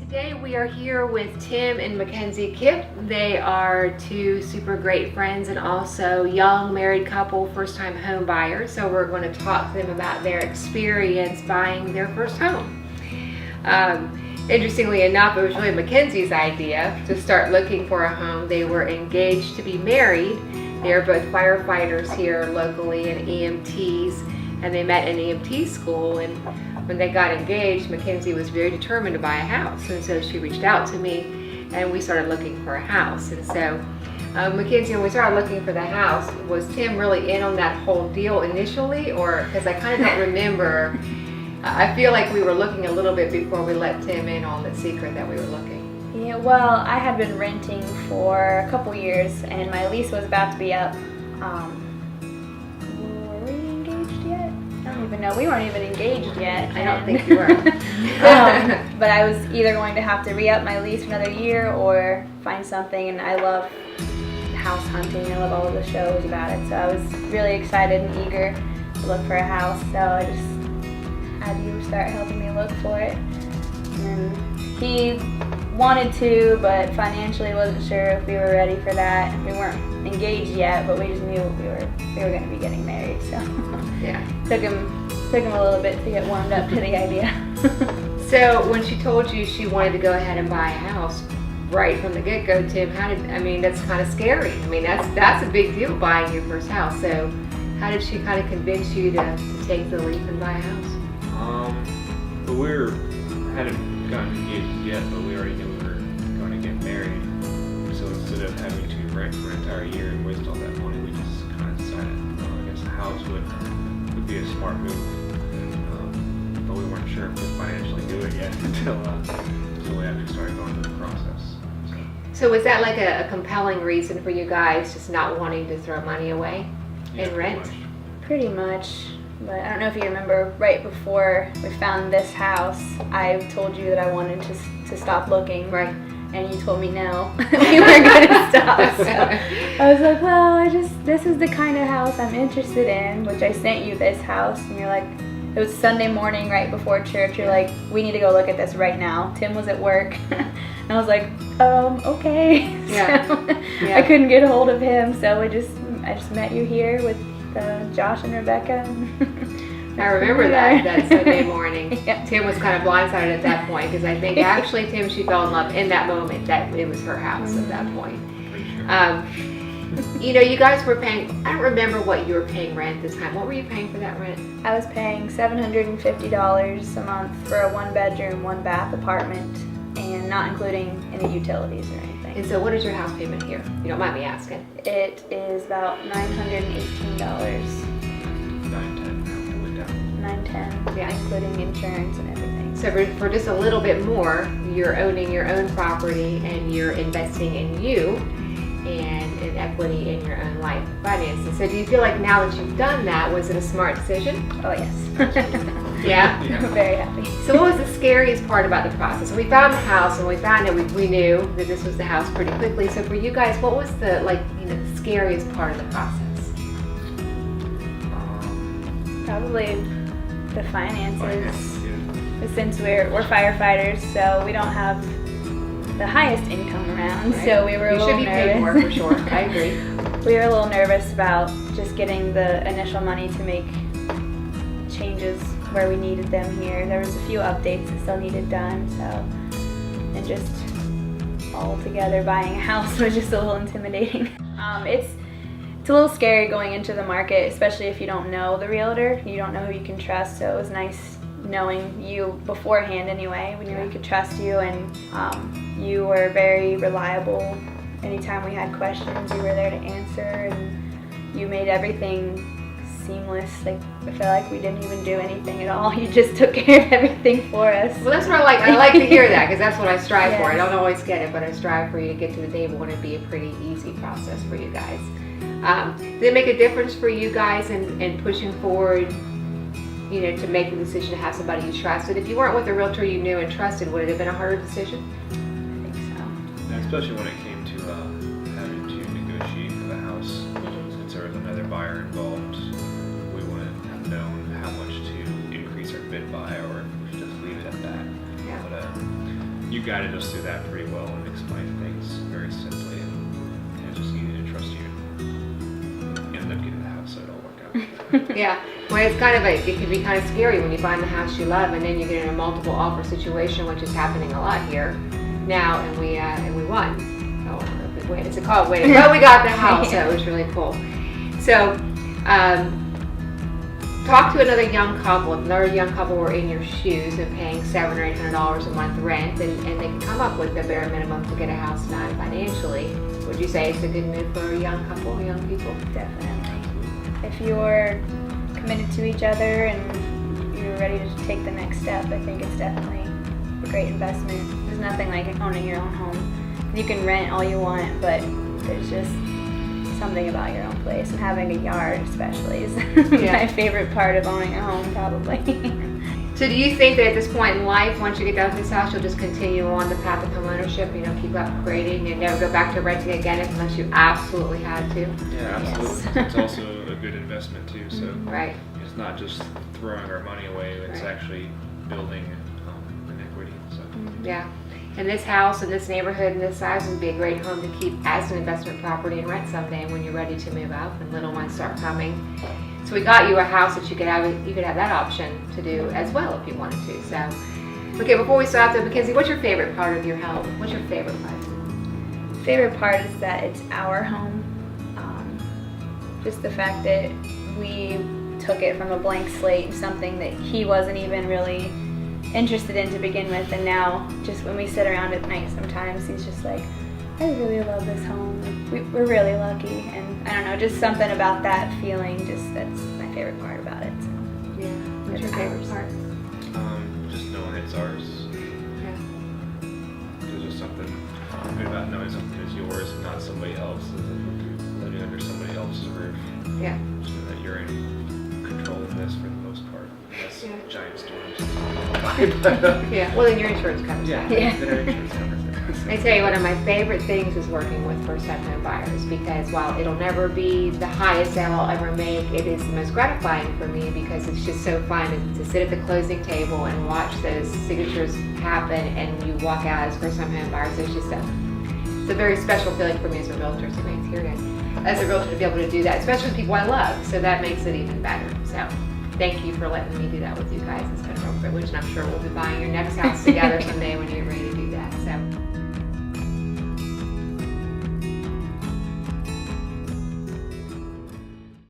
Today we are here with Tim and McKenzie Kipp. They are two super great friends and also young married couple, first-time home buyers. So we're going to talk to them about their experience buying their first home. Interestingly enough, it was really McKenzie's idea to start looking for a home. They were engaged to be married. They are both firefighters here locally and EMTs, and they met in EMT school. And when they got engaged, McKenzie was very determined to buy a house, and so she reached out to me and we started looking for a house. And so McKenzie, when we started looking for the house, was Tim really in on that whole deal initially, or because I kind of don't remember? I feel like we were looking a little bit before we let Tim in on the secret that we were looking. Yeah, well, I had been renting for a couple years and my lease was about to be up. Were we engaged yet? I don't even know. We weren't even engaged yet. I don't think you were. But I was either going to have to re-up my lease for another year or find something, and I love house hunting. I love all of the shows about it. So I was really excited and eager to look for a house. So I just had you start helping me look for it. And he wanted to, but financially wasn't sure if we were ready for that. We weren't engaged yet, but we just knew we were going to be getting married. So yeah, took him a little bit to get warmed up to the idea. So when she told you she wanted to go ahead and buy a house right from the get-go, Tim, that's kind of scary. I mean, that's a big deal, buying your first house. So how did she kind of convince you to take the leap and buy a house? But hadn't gotten engaged yet, but we already knew we were going to get married. So instead of having to rent for an entire year and waste all that money, we just kind of decided, well, I guess a house would be a smart move. But we weren't sure if we could financially do it yet until we actually started going through the process. So was that like a compelling reason for you guys just not wanting to throw money away in rent? Pretty much. But I don't know if you remember, right before we found this house, I told you that I wanted to stop looking. Right. And you told me no, we weren't going to stop. So I was like, well, this is the kind of house I'm interested in, which I sent you this house. And you're like, it was Sunday morning right before church. You're like, we need to go look at this right now. Tim was at work. And I was like, okay. Yeah. So Yeah. I couldn't get a hold of him, so I just met you here with Josh and Rebecca. I remember that Sunday morning. Yeah. Tim was kind of blindsided at that point because I think actually, Tim, she fell in love in that moment that it was her house at that point. You know, you guys were paying, I don't remember what you were paying rent this time. What were you paying for that rent? I was paying $750 a month for a 1-bedroom, 1-bath apartment, and not including any utilities or anything. And so what is your house payment here? You don't mind me asking. It is about $918. $910, Yeah. including insurance and everything. So for just a little bit more, you're owning your own property and you're investing in you and in equity in your own life finances. So do you feel like now that you've done that, was it a smart decision? Oh yes. Yeah? I'm very happy. So what was the scariest part about the process? We found the house and we found it, we knew that this was the house pretty quickly. So for you guys, what was the the scariest part of the process? Probably the finances. Since we're firefighters, so we don't have the highest income around, Right. so we were a little nervous. You should be paid more for sure. I agree. We were a little nervous about just getting the initial money to make changes where we needed them here. There was a few updates that still needed done, so, and just all together buying a house was just a little intimidating. It's a little scary going into the market, especially if you don't know the realtor. You don't know who you can trust, so it was nice knowing you beforehand anyway. We knew we could trust you, and you were very reliable. Anytime we had questions, you were there to answer, and you made everything seamless. Like, I feel like we didn't even do anything at all. You just took care of everything for us. Well, that's what I like. I like to hear that because that's what I strive for. I Yes. don't always get it, but I strive for you to get to the table and it'd be a pretty easy process for you guys. Did it make a difference for you guys in pushing forward, to make the decision to have somebody you trusted? If you weren't with a realtor you knew and trusted, would it have been a harder decision? I think so. Especially when it came to having to negotiate for the house. Since there was another buyer involved, we wouldn't have known how much to increase our bid by, or if we should just leave it at that. Yeah. But you you guided us through that pretty well and explained things very simply, and it just needed to trust you. Ended up getting the house, so it all worked out. Yeah, well, it's kind of it can be kind of scary when you find the house you love and then you get in a multiple offer situation, which is happening a lot here now, and we won. So it's a call win, but we got the house, so it was really cool. So, talk to another young couple. If another young couple were in your shoes and paying $700 or $800 a month rent, and they can come up with the bare minimum to get a house done financially, would you say it's a good move for a young couple, young people? Definitely. If you're committed to each other and you're ready to take the next step, I think it's definitely a great investment. There's nothing like owning your own home. You can rent all you want, but there's just something about your own place, and having a yard especially is my favorite part of owning a home, probably. So do you think that at this point in life, once you get done with this house, you'll just continue on the path of home ownership, keep upgrading and never go back to renting again unless you absolutely had to? Yeah, absolutely. Yes. It's also a good investment too, so Right. it's not just throwing our money away, it's Right. actually building an equity. So. Yeah. And this house and this neighborhood and this size would be a great home to keep as an investment property and rent someday when you're ready to move out and little ones start coming. So we got you a house that you could have that option to do as well if you wanted to. So, okay, before we start though, McKenzie, what's your favorite part of your home? What's your favorite part? Favorite part is that it's our home. Just the fact that we took it from a blank slate, something that he wasn't even really interested in to begin with, and now just when we sit around at night sometimes he's just like, I really love this home. We're really lucky, and I don't know, just something about that feeling, that's my favorite part about it. So. Yeah. What's your favorite part? Just knowing it's ours. Yeah. There's just something good about knowing something is yours and not somebody else's, and living under somebody else's roof. Yeah. So that you're in control of this for the most part. Unless giant storms. Yeah. Well, then your insurance covers that. Then our insurance covers it. I tell you, one of my favorite things is working with first-time home buyers, because while it'll never be the highest sale I'll ever make, it is the most gratifying for me because it's just so fun to sit at the closing table and watch those signatures happen and you walk out as first-time home buyers. It's a very special feeling for me as a realtor. So thanks here as a realtor to be able to do that, especially with people I love. So that makes it even better. So thank you for letting me do that with you guys. It's been a real privilege, and I'm sure we'll be buying your next house together someday when you're ready to do that. So.